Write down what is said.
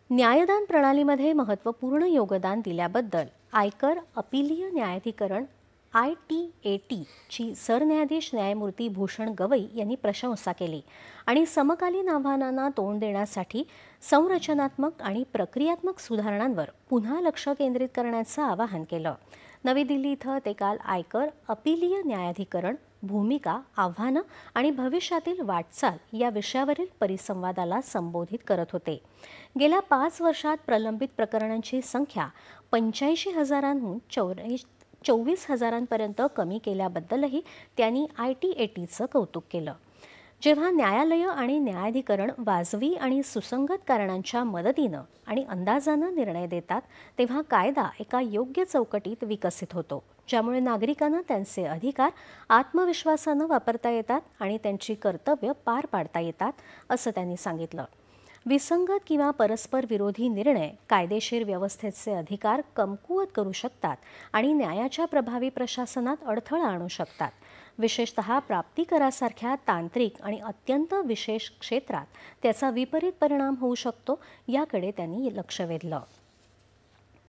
न्यायदान प्रणालीमध्ये महत्त्वपूर्ण योगदान दिल्याबद्दल आयकर अपीलीय न्यायाधिकरण ITAT ची सरन्यायाधीश न्यायमूर्ती भूषण गवई यांनी प्रशंसा केली आणि समकालीन आव्हानांना तोंड देण्यासाठी संरचनात्मक आणि प्रक्रियात्मक सुधारणांवर पुन्हा लक्ष केंद्रित करण्याचं आवाहन केलं। नवी दिल्ली इथं ते काल आयकर अपीलीय न्यायाधिकरण भूमिका, आव्हानं आणि भविष्यातील वाटचाल या विषयावरील परिसंवादाला संबोधित करत होते। गेल्या 5 वर्षात प्रलंबित प्रकरणांची संख्या 85,000हून 24,000पर्यंत कमी केल्याबद्दलही त्यांनी ITATचं कौतुक केलं। जेव्हा न्यायालय आणि न्यायाधिकरण वाजवी आणि सुसंगत कारणांच्या मदतीनं आणि अंदाजानं निर्णय देतात, तेव्हा कायदा एका योग्य चौकटीत विकसित होतो, ज्यामुळे नागरिकांना त्यांचे अधिकार आत्मविश्वासानं वापरता येतात आणि त्यांची कर्तव्य पार पाडता येतात, असं त्यांनी सांगितलं। विसंगत किंवा परस्पर विरोधी निर्णय कायदेशीर व्यवस्थेचे अधिकार कमकुवत करू शकतात आणि न्यायाच्या प्रभावी प्रशासनात अडथळा आणू शकतात। विशेषतः प्राप्तिकरासारख्या तांत्रिक आणि अत्यंत विशेष क्षेत्रात त्याचा विपरीत परिणाम होऊ शकतो, याकडे त्यांनी लक्ष वेधलं।